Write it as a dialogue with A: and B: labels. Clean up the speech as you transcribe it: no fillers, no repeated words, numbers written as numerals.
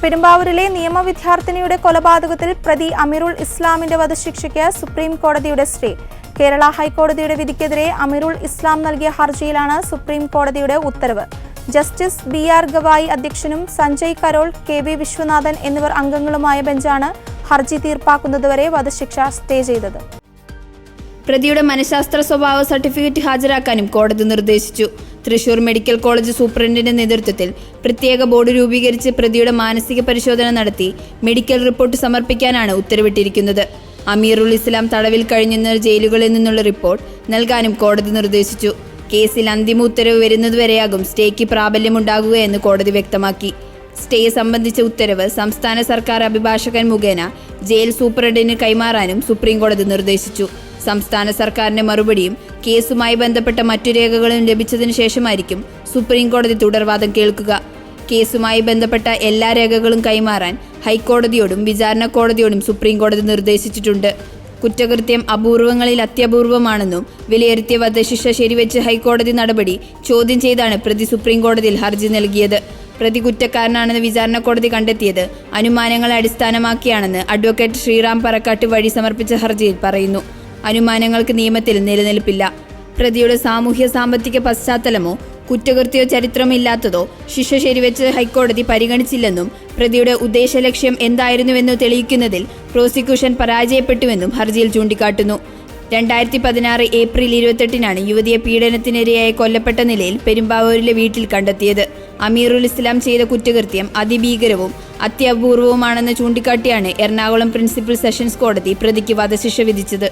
A: പെരുമ്പാവൂരിലെ നിയമ വിദ്യാർത്ഥിനിയുടെ കൊലപാതകത്തിൽ പ്രതി അമീറുൽ ഇസ്ലാമിന്റെ വധശിക്ഷയ്ക്ക് സുപ്രീം കോടതിയുടെ സ്റ്റേ. കേരള ഹൈക്കോടതിയുടെ വിധിക്കെതിരെ അമീറുൽ ഇസ്ലാം നൽകിയ ഹർജിയിലാണ് സുപ്രീം കോടതിയുടെ ഉത്തരവ്. ജസ്റ്റിസ് BR ഗവായി അധ്യക്ഷനും സഞ്ജയ് കരോൾ, KB വിശ്വനാഥൻ എന്നിവർ അംഗങ്ങളുമായ ബെഞ്ചാണ് ഹർജി തീർപ്പാക്കുന്നതുവരെ വധശിക്ഷ സ്റ്റേ ചെയ്തത്.
B: പ്രതിയുടെ മനഃശാസ്ത്ര സ്വഭാവ സർട്ടിഫിക്കറ്റ് ഹാജരാക്കാനും കോടതി നിർദ്ദേശിച്ചു. തൃശൂർ മെഡിക്കൽ കോളേജ് സൂപ്രണ്ടിന്റെ നേതൃത്വത്തിൽ പ്രത്യേക ബോർഡ് രൂപീകരിച്ച് പ്രതിയുടെ മാനസിക പരിശോധന നടത്തി മെഡിക്കൽ റിപ്പോർട്ട് സമർപ്പിക്കാനാണ് ഉത്തരവിട്ടിരിക്കുന്നത്. അമീറുൽ ഇസ്ലാം തടവിൽ കഴിഞ്ഞെന്ന ജയിലുകളിൽ നിന്നുള്ള റിപ്പോർട്ട് നൽകാനും കോടതി നിർദ്ദേശിച്ചു. കേസിൽ അന്തിമ ഉത്തരവ് വരുന്നതുവരെയാകും സ്റ്റേക്ക് പ്രാബല്യമുണ്ടാകുകയെന്ന് കോടതി വ്യക്തമാക്കി. സ്റ്റേ സംബന്ധിച്ച ഉത്തരവ് സംസ്ഥാന സർക്കാർ അഭിഭാഷകൻ മുഖേന ജയിൽ സൂപ്രണ്ടിന് കൈമാറാനും സുപ്രീം കോടതി നിർദ്ദേശിച്ചു. സംസ്ഥാന സർക്കാരിന്റെ മറുപടിയും കേസുമായി ബന്ധപ്പെട്ട മറ്റു രേഖകളും ലഭിച്ചതിനു ശേഷമായിരിക്കും സുപ്രീം കോടതി തുടർവാദം കേൾക്കുക. കേസുമായി ബന്ധപ്പെട്ട എല്ലാ രേഖകളും കൈമാറാൻ ഹൈക്കോടതിയോടും വിചാരണ കോടതിയോടും സുപ്രീം കോടതി നിർദ്ദേശിച്ചിട്ടുണ്ട്. കുറ്റകൃത്യം അപൂർവങ്ങളിൽ അത്യപൂർവമാണെന്നും വിലയിരുത്തിയ വധശിക്ഷ ശരിവെച്ച് ഹൈക്കോടതി നടപടി ചോദ്യം ചെയ്താണ് പ്രതി സുപ്രീം കോടതിയിൽ ഹർജി നൽകിയത്. പ്രതി കുറ്റക്കാരനാണെന്ന് വിചാരണ കോടതി കണ്ടെത്തിയത് അനുമാനങ്ങളെ അടിസ്ഥാനമാക്കിയാണെന്ന് അഡ്വക്കേറ്റ് ശ്രീറാം പറക്കാട്ട് വഴി സമർപ്പിച്ച ഹർജിയിൽ പറയുന്നു. അനുമാനങ്ങൾക്ക് നിയമത്തിൽ നിലനിൽപ്പില്ല. പ്രതിയുടെ സാമൂഹ്യ സാമ്പത്തിക പശ്ചാത്തലമോ കുറ്റകൃത്യോ ചരിത്രമില്ലാത്തതോ ശിക്ഷ ശരിവെച്ച് ഹൈക്കോടതി പരിഗണിച്ചില്ലെന്നും പ്രതിയുടെ ഉദ്ദേശലക്ഷ്യം എന്തായിരുന്നുവെന്ന് തെളിയിക്കുന്നതിൽ പ്രോസിക്യൂഷൻ പരാജയപ്പെട്ടുവെന്നും ഹർജിയിൽ ചൂണ്ടിക്കാട്ടുന്നു. 2016 ഏപ്രിൽ 28-നാണ് യുവതിയെ പീഡനത്തിനിരയായി കൊല്ലപ്പെട്ട നിലയിൽ പെരുമ്പാവൂരിലെ വീട്ടിൽ കണ്ടെത്തിയത്. അമീറുൽ ഇസ്ലാം ചെയ്ത കുറ്റകൃത്യം അതിഭീകരവും അത്യപൂർവവുമാണെന്ന് ചൂണ്ടിക്കാട്ടിയാണ് എറണാകുളം പ്രിൻസിപ്പൽ സെഷൻസ് കോടതി പ്രതിക്ക് വധശിക്ഷ വിധിച്ചത്.